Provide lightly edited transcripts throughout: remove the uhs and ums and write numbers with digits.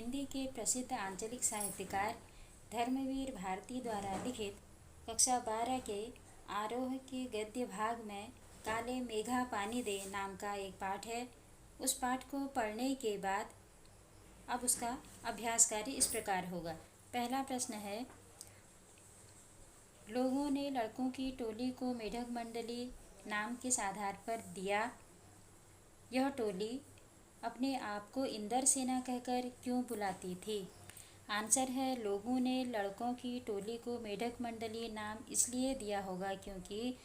हिंदी के प्रसिद्ध आंचलिक साहित्यकार धर्मवीर भारती द्वारा लिखित कक्षा 12 के आरोह के गद्य भाग में काले मेघा पानी दे नाम का एक पाठ है। उस पाठ को पढ़ने के बाद अब उसका अभ्यास कार्य इस प्रकार होगा। पहला प्रश्न है, लोगों ने लड़कों की टोली को मेढक मंडली नाम किस आधार पर दिया? यह टोली अपने आप को इंदर सेना कहकर क्यों बुलाती थी? आंसर है, लोगों ने लड़कों की टोली को मेढक मंडली नाम इसलिए दिया होगा क्योंकि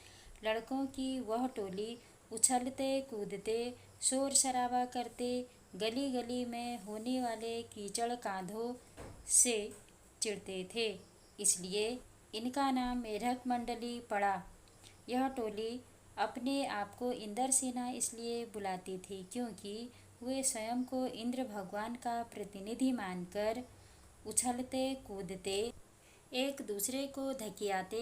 लड़कों की वह टोली उछलते कूदते शोर शराबा करते गली गली में होने वाले कीचड़ कांधों से चिढ़ते थे, इसलिए इनका नाम मेढक मंडली पड़ा। यह टोली अपने आप को इंदर सेना इसलिए बुलाती थी क्योंकि वे स्वयं को इंद्र भगवान का प्रतिनिधि मानकर उछलते कूदते एक दूसरे को धकियाते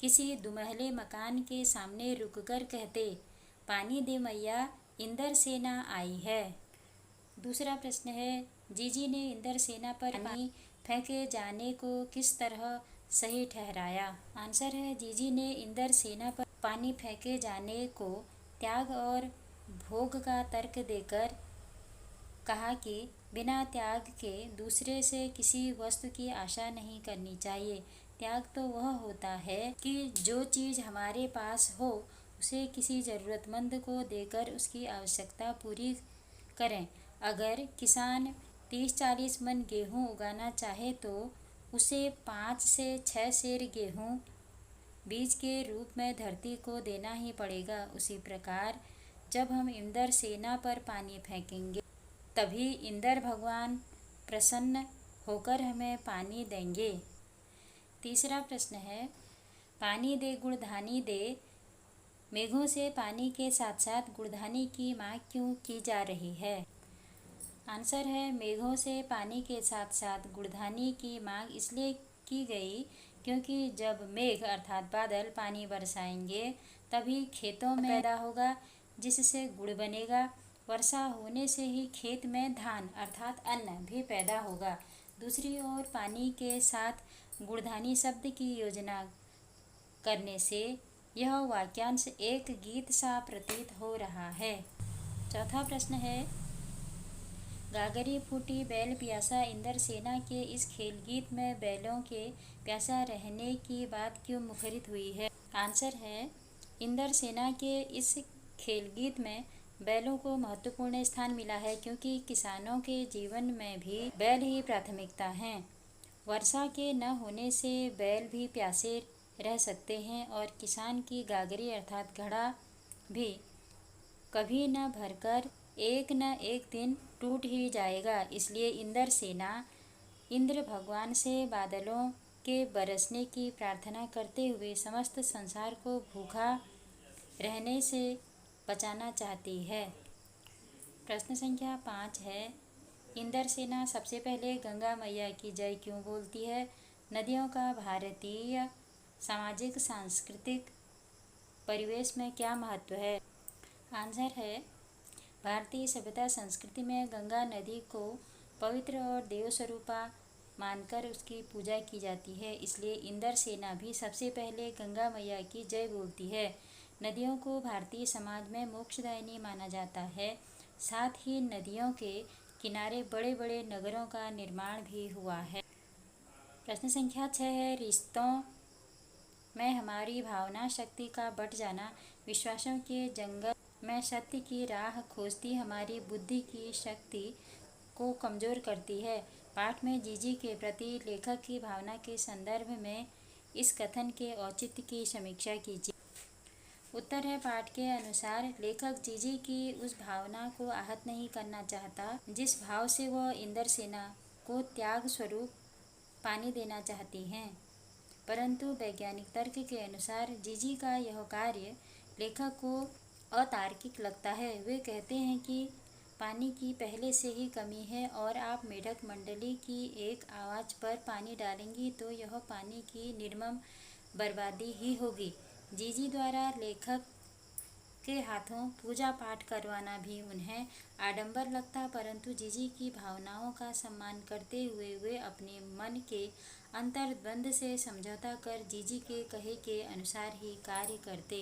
किसी दुमहले मकान के सामने रुककर कहते, पानी दे मैया, इंदर सेना आई है। दूसरा प्रश्न है, जीजी ने इंदर सेना पर पानी फेंके जाने को किस तरह सही ठहराया? आंसर है, जीजी ने इंदर सेना पर पानी फेंके जाने को त्याग और भोग का तर्क देकर कहा कि बिना त्याग के दूसरे से किसी वस्तु की आशा नहीं करनी चाहिए। त्याग तो वह होता है कि जो चीज़ हमारे पास हो उसे किसी ज़रूरतमंद को देकर उसकी आवश्यकता पूरी करें। अगर किसान 30-40 मन गेहूँ उगाना चाहे तो उसे 5 से 6 सेर गेहूँ बीज के रूप में धरती को देना ही पड़ेगा। उसी प्रकार जब हम इंदर सेना पर पानी फेंकेंगे तभी इंदर भगवान प्रसन्न होकर हमें पानी देंगे। तीसरा प्रश्न है, पानी दे गुड़धानी दे, मेघों से पानी के साथ साथ गुड़धानी की मांग क्यों की जा रही है? आंसर है, मेघों से पानी के साथ साथ गुड़धानी की मांग इसलिए की गई क्योंकि जब मेघ अर्थात बादल पानी बरसाएंगे तभी खेतों में पैदा होगा जिससे गुड़ बनेगा। वर्षा होने से ही खेत में धान अर्थात अन्न भी पैदा होगा। दूसरी ओर पानी के साथ गुड़धानी शब्द की योजना करने से यह वाक्यांश एक गीत सा प्रतीत हो रहा है। चौथा प्रश्न है, गागरी फूटी बैल प्यासा, इंदर सेना के इस खेल गीत में बैलों के प्यासा रहने की बात क्यों मुखरित हुई है? आंसर है, इंदर सेना के इस खेल गीत में बैलों को महत्वपूर्ण स्थान मिला है क्योंकि किसानों के जीवन में भी बैल ही प्राथमिकता हैं। वर्षा के न होने से बैल भी प्यासे रह सकते हैं और किसान की गागरी अर्थात घड़ा भी कभी न भरकर एक न एक दिन टूट ही जाएगा। इसलिए इंदर सेना इंद्र भगवान से बादलों के बरसने की प्रार्थना करते हुए समस्त संसार को भूखा रहने से बचाना चाहती है। प्रश्न संख्या 5 है, इंदर सेना सबसे पहले गंगा मैया की जय क्यों बोलती है? नदियों का भारतीय सामाजिक सांस्कृतिक परिवेश में क्या महत्व है? आंसर है, भारतीय सभ्यता संस्कृति में गंगा नदी को पवित्र और देव स्वरूपा मानकर उसकी पूजा की जाती है। इसलिए इंदर सेना भी सबसे पहले गंगा मैया की जय बोलती है। नदियों को भारतीय समाज में मोक्षदायिनी माना जाता है। साथ ही नदियों के किनारे बड़े बड़े नगरों का निर्माण भी हुआ है। प्रश्न संख्या 6 है, रिश्तों में हमारी भावना शक्ति का बट जाना, विश्वासों के जंगल में सत्य की राह खोजती हमारी बुद्धि की शक्ति को कमज़ोर करती है। पाठ में जीजी के प्रति लेखक की भावना के संदर्भ में इस कथन के औचित्य की समीक्षा कीजिए। उत्तर है, पाठ के अनुसार लेखक जीजी की उस भावना को आहत नहीं करना चाहता जिस भाव से वह इंदर सेना को त्याग स्वरूप पानी देना चाहती हैं, परंतु वैज्ञानिक तर्क के अनुसार जीजी का यह कार्य लेखक को अतार्किक लगता है। वे कहते हैं कि पानी की पहले से ही कमी है और आप मेढक मंडली की एक आवाज़ पर पानी डालेंगी तो यह पानी की निर्मम बर्बादी ही होगी। जीजी द्वारा लेखक के हाथों पूजा पाठ करवाना भी उन्हें आडंबर लगता, परंतु जीजी की भावनाओं का सम्मान करते हुए वे अपने मन के अंतर्द्वंद से समझौता कर जीजी के कहे के अनुसार ही कार्य करते।